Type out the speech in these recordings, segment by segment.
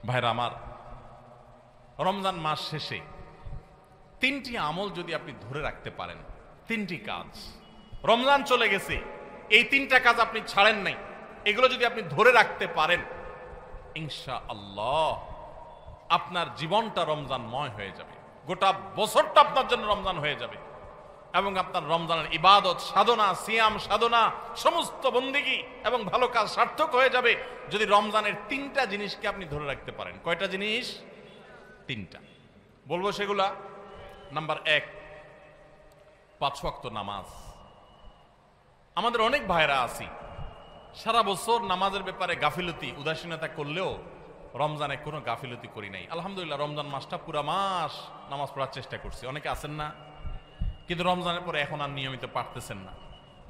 ভাইরা আমার, রমজান মাস শেষে তিনটি আমল যদি আপনি ধরে রাখতে পারেন, তিনটি কাজ, রমজান চলে গেছে, এই তিনটা কাজ আপনি ছাড়েন নাই, এগুলো যদি আপনি ধরে রাখতে পারেন, ইনশাআল্লাহ আপনার জীবনটা রমজানময় হয়ে যাবে, গোটা বছরটা আপনার জন্য রমজান হয়ে যাবে এবং আপনার রমজানের ইবাদত সাধনা, সিয়াম সাধনা, সমস্ত বন্দেগী এবং ভালো কাজ সার্থক হয়ে যাবে যদি রমজানের তিনটা জিনিসকে আপনি ধরে রাখতে পারেন। কয়টা জিনিস? তিনটা। বলবো সেগুলা। নাম্বার 1, 5 ওয়াক্ত নামাজ। আমাদের অনেক ভাইরা আছি সারা বছর নামাজের ব্যাপারে গাফিলতি, উদাসীনতা করলেও রমজানে কোনো গাফিলতি করি নাই। আলহামদুলিল্লাহ, রমজান মাসটা পুরা মাস নামাজ পড়ার চেষ্টা করছি। অনেকে আছেন না, কিন্তু রমজানের পরে এখন আর নিয়মিত পারতেছেন না।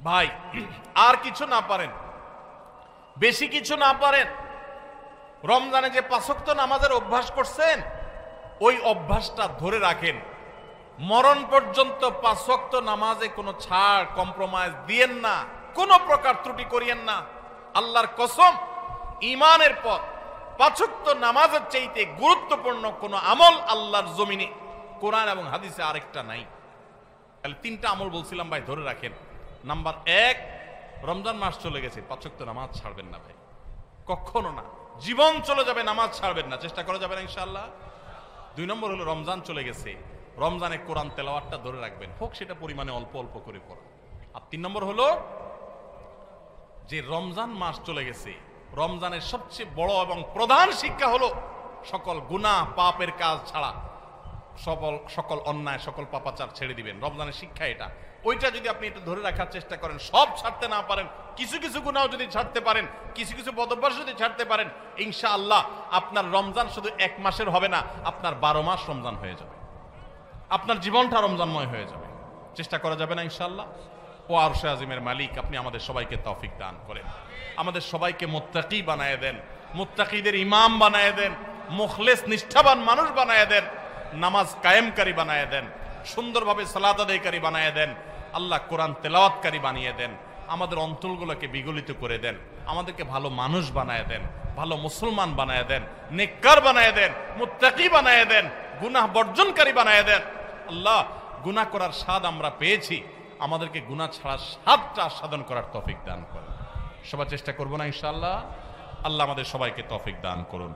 ভাই, আর কিছু না পারেন, বেশি কিছু না পারেন, রমজানে যে 5 ওয়াক্ত নামাজের অভ্যাস করছেন ওই অভ্যাসটা ধরে রাখেন। মরণ পর্যন্ত 5 ওয়াক্ত নামাজে কোনো ছাড়, কম্প্রোমাইজ দিয়েন না, কোনো প্রকার ত্রুটি করিয়েন না। আল্লাহর কসম, ঈমানের পথ 5 ওয়াক্ত নামাজের চাইতে গুরুত্বপূর্ণ কোনো আমল আল্লাহর জমিনে, কোরআন এবং হাদিসে আরেকটা নাই। তাহলে তিনটা আমল বলছিলাম ভাই, ধরে রাখেন। নাম্বার 1, রমজান মাস চলে গেছে, 5 ওয়াক্ত নামাজ ছাড়বেন না ভাই, কখনো না। জীবন চলে যাবে, নামাজ ছাড়বেন না, চেষ্টা করা যাবে না ইনশাআল্লাহ। 2 নম্বর হলো, রমজান চলে গেছে, রমজানে কোরআন তেলাওয়াতটা ধরে রাখবেন, হোক সেটা পরিমাণে অল্প অল্প করে পড়া। আর 3 নম্বর হলো যে রমজান মাস চলে গেছে, রমজানের সবচেয়ে বড় এবং প্রধান শিক্ষা হলো সকল গুনাহ পাপের কাজ ছাড়া, সকল অন্যায়, সকল পাপাচার ছেড়ে দিবেন। রমজানের শিক্ষা এটা। ওইটা যদি আপনি এটা ধরে রাখার চেষ্টা করেন, সব ছাড়তে না পারেন, কিছু কিছু গুনাহ যদি ছাড়তে পারেন, কিছু কিছু বদভ্যাস যদি ছাড়তে পারেন, ইনশাআল্লাহ আপনার রমজান শুধু 1 মাসের হবে না, আপনার 12 মাস রমজান হয়ে যাবে, আপনার জীবনটা রমজানময় হয়ে যাবে। চেষ্টা করা যাবে না ইনশাআল্লাহ। ও আরশে আজিমের মালিক, আপনি আমাদের সবাইকে তৌফিক দান করেন, আমাদের সবাইকে মুত্তাকি বানায় দেন, মুত্তাকিদের ইমাম বানায় দেন, মুখলেস নিষ্ঠাবান মানুষ বানায় দেন, নামাজ কায়েমকারী বানায় দেন, সুন্দরভাবে সালাত আদায়কারী বানায় দেন, আল্লাহ কোরআন তেলাওয়াতকারী বানিয়ে দেন, আমাদের অন্তরগুলোকে বিগলিত করে দেন, আমাদেরকে ভালো মানুষ বানায় দেন, ভালো মুসলমান বানায় দেন, নেককার বানায় দেন, মুত্তাকি বানায় দেন, গুনাহ বর্জনকারী বানায় দেন। আল্লাহ, গুনাহ করার স্বাদ আমরা পেয়েছি, আমাদেরকে গুনাহ ছাড়ার স্বাদটা আস্বাদন করার তৌফিক দান করেন। সবাই চেষ্টা করবো না ইনশাআল্লাহ? আল্লাহ আমাদের সবাইকে তৌফিক দান করুন।